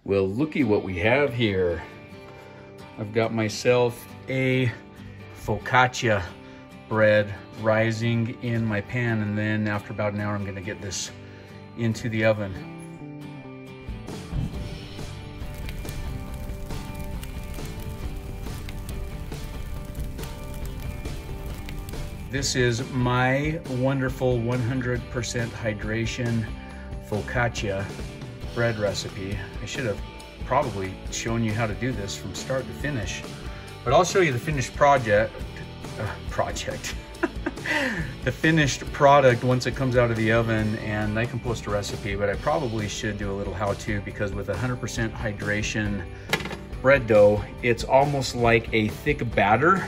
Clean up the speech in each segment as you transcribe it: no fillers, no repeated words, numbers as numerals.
Well, looky what we have here. I've got myself a focaccia bread rising in my pan, and then after about an hour I'm gonna get this into the oven. This is my wonderful 100% hydration focaccia bread recipe. I should have probably shown you how to do this from start to finish, but I'll show you the finished project. The finished product once it comes out of the oven, and I can post a recipe, but I probably should do a little how-to, because with 100% hydration bread dough, it's almost like a thick batter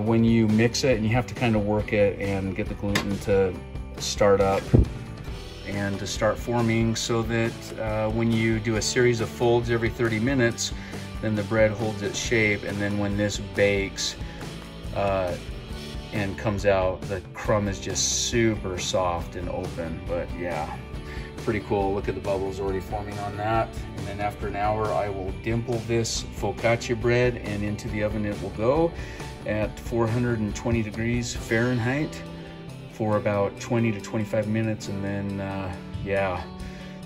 when you mix it, and you have to kind of work it and get the gluten to start up and to start forming, so that when you do a series of folds every 30 minutes, then the bread holds its shape, and then when this bakes and comes out, the crumb is just super soft and open. But yeah, pretty cool. Look at the bubbles already forming on that. And then after an hour, I will dimple this focaccia bread, and into the oven it will go at 420 degrees Fahrenheit for about 20 to 25 minutes. And then yeah,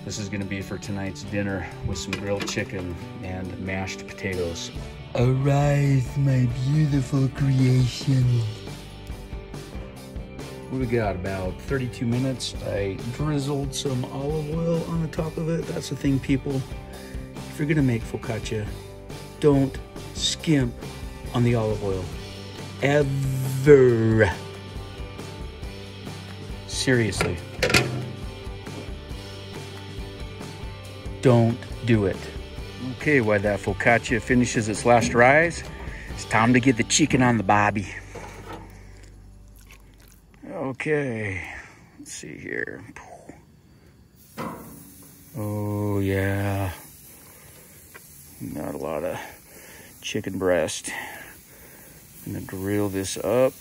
this is gonna be for tonight's dinner with some grilled chicken and mashed potatoes. Arise, my beautiful creation. What we got? About 32 minutes. I drizzled some olive oil on the top of it. That's the thing, people. If you're gonna make focaccia, don't skimp on the olive oil. Ever. Seriously. Don't do it. Okay, while that focaccia finishes its last rise, it's time to get the chicken on the bobby. Okay, let's see here. Oh yeah, got a lot of chicken breast. I'm gonna grill this up.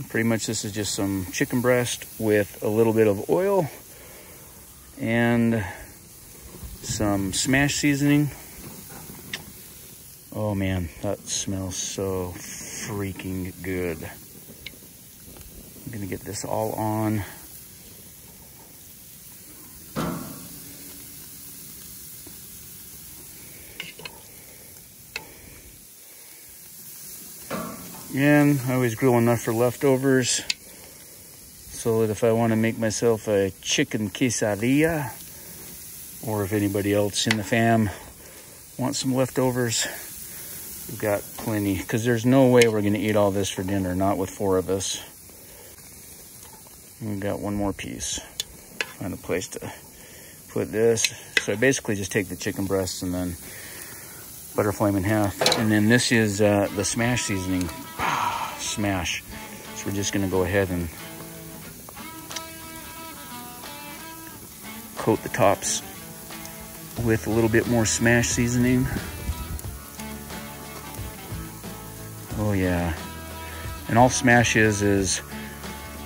Pretty much this is just some chicken breast with a little bit of oil and some smash seasoning. Oh man, that smells so freaking good. I'm gonna get this all on. And I always grill enough for leftovers, so that if I want to make myself a chicken quesadilla, or if anybody else in the fam wants some leftovers, we've got plenty, because there's no way we're gonna eat all this for dinner, not with 4 of us. We've got one more piece. Find a place to put this. So I basically just take the chicken breasts and then butter flame in half. And then this is the smash seasoning. Smash. So we're just gonna go ahead and coat the tops with a little bit more smash seasoning. Oh yeah. And all smash is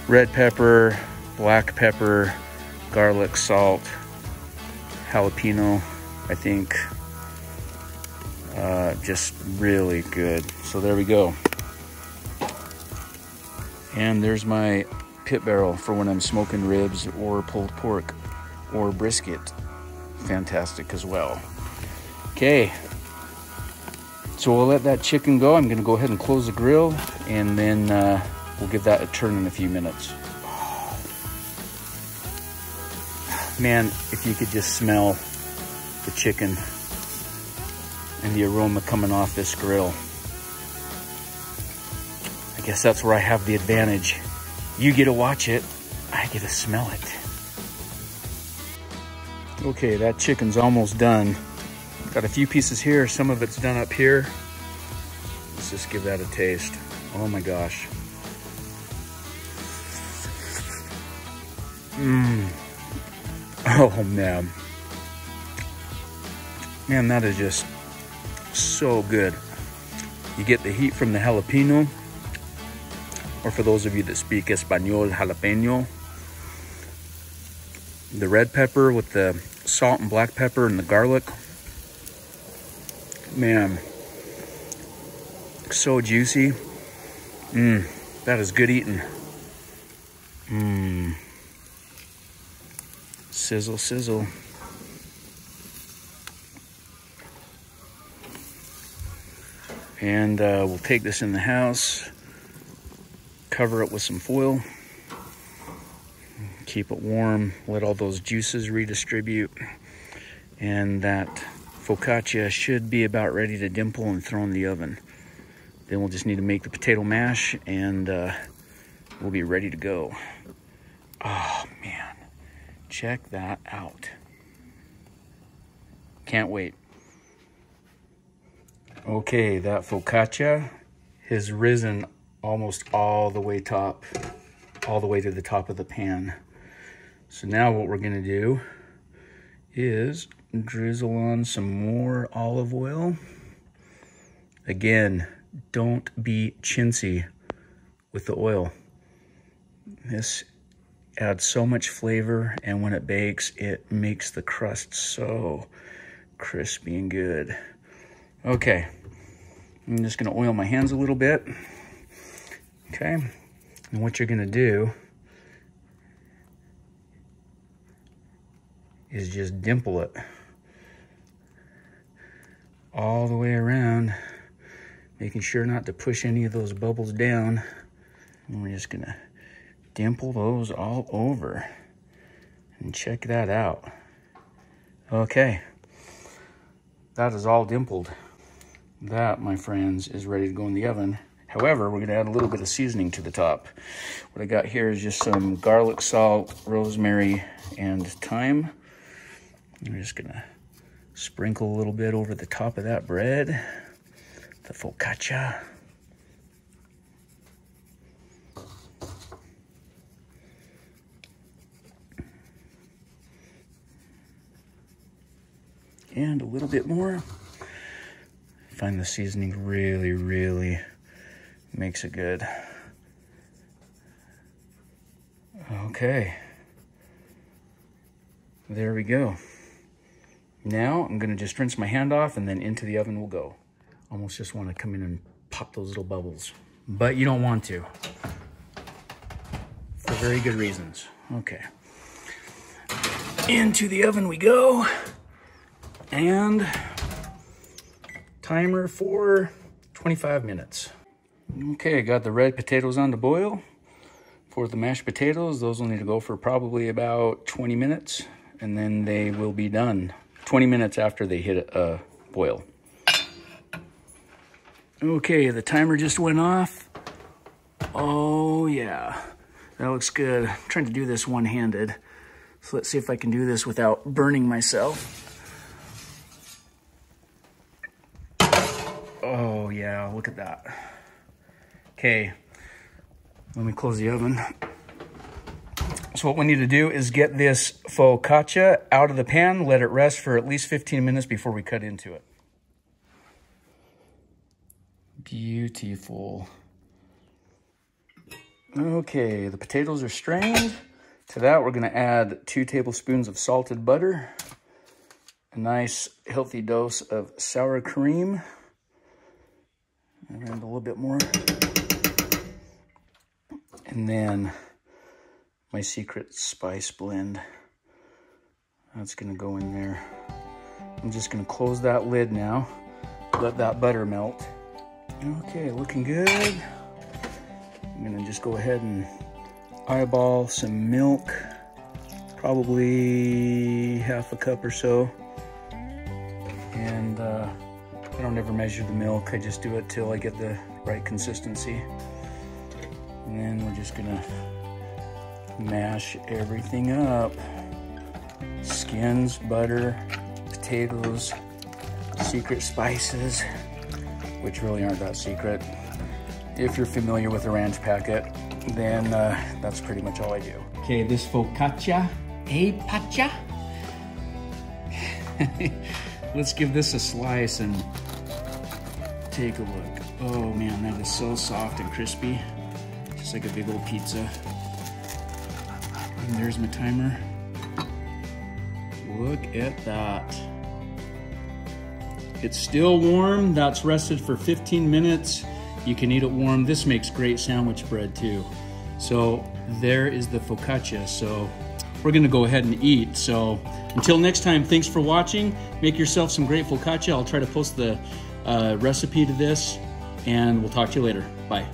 red pepper, black pepper, garlic, salt, jalapeno, I think. Just really good. So there we go. And there's my pit barrel for when I'm smoking ribs or pulled pork or brisket. Fantastic as well. Okay. So we'll let that chicken go. I'm gonna go ahead and close the grill, and then we'll give that a turn in a few minutes. Man, if you could just smell the chicken and the aroma coming off this grill. I guess that's where I have the advantage. You get to watch it, I get to smell it. Okay, that chicken's almost done. Got a few pieces here, some of it's done up here. Let's just give that a taste. Oh my gosh. Oh man. Man, that is just so good. You get the heat from the jalapeno, or for those of you that speak Espanol, jalapeno. The red pepper with the salt and black pepper and the garlic. Man, so juicy. That is good eating. Sizzle, sizzle. And we'll take this in the house, cover it with some foil, keep it warm, let all those juices redistribute, and that focaccia should be about ready to dimple and throw in the oven. Then we'll just need to make the potato mash, and we'll be ready to go. Oh man, check that out. Can't wait. Okay, that focaccia has risen almost all the way to the top of the pan. So now what we're gonna do is drizzle on some more olive oil. Again, don't be chintzy with the oil. This adds so much flavor, and when it bakes, it makes the crust so crispy and good. Okay, I'm just gonna oil my hands a little bit. Okay, and what you're gonna do is just dimple it all the way around, making sure not to push any of those bubbles down. And we're just gonna dimple those all over. And check that out. Okay, that is all dimpled. That, my friends, is ready to go in the oven. However, we're gonna add a little bit of seasoning to the top. What I got here is just some garlic, salt, rosemary, and thyme. I'm just gonna sprinkle a little bit over the top of that bread, the focaccia. And a little bit more. I find the seasoning really makes it good. Okay. There we go. Now I'm gonna just rinse my hand off, and then into the oven we'll go. Almost just wanna come in and pop those little bubbles, but you don't want to, for very good reasons. Okay. Into the oven we go. And timer for 25 minutes. Okay, got the red potatoes on to boil. For the mashed potatoes, those will need to go for probably about 20 minutes, and then they will be done 20 minutes after they hit a boil. Okay, the timer just went off. Oh yeah, that looks good. I'm trying to do this one-handed, so let's see if I can do this without burning myself. Oh yeah, look at that. Okay, let me close the oven. So what we need to do is get this focaccia out of the pan, let it rest for at least 15 minutes before we cut into it. Beautiful. Okay, the potatoes are strained. To that, we're gonna add 2 tablespoons of salted butter, a nice healthy dose of sour cream, and a little bit more. And then my secret spice blend. That's gonna go in there. I'm just gonna close that lid now, let that butter melt. Okay, looking good. I'm gonna just go ahead and eyeball some milk, probably half a cup or so. And I don't ever measure the milk, I just do it till I get the right consistency. And then we're just gonna mash everything up. Skins, butter, potatoes, secret spices, which really aren't that secret. If you're familiar with a ranch packet, then that's pretty much all I do. Okay, this focaccia, pacha. Let's give this a slice and take a look. Oh man, that is so soft and crispy. Just like a big old pizza. And there's my timer. Look at that. It's still warm. That's rested for 15 minutes. You can eat it warm. This makes great sandwich bread too. So there is the focaccia. So we're gonna go ahead and eat. So until next time, thanks for watching. Make yourself some great focaccia. I'll try to post the recipe to this, and we'll talk to you later. Bye.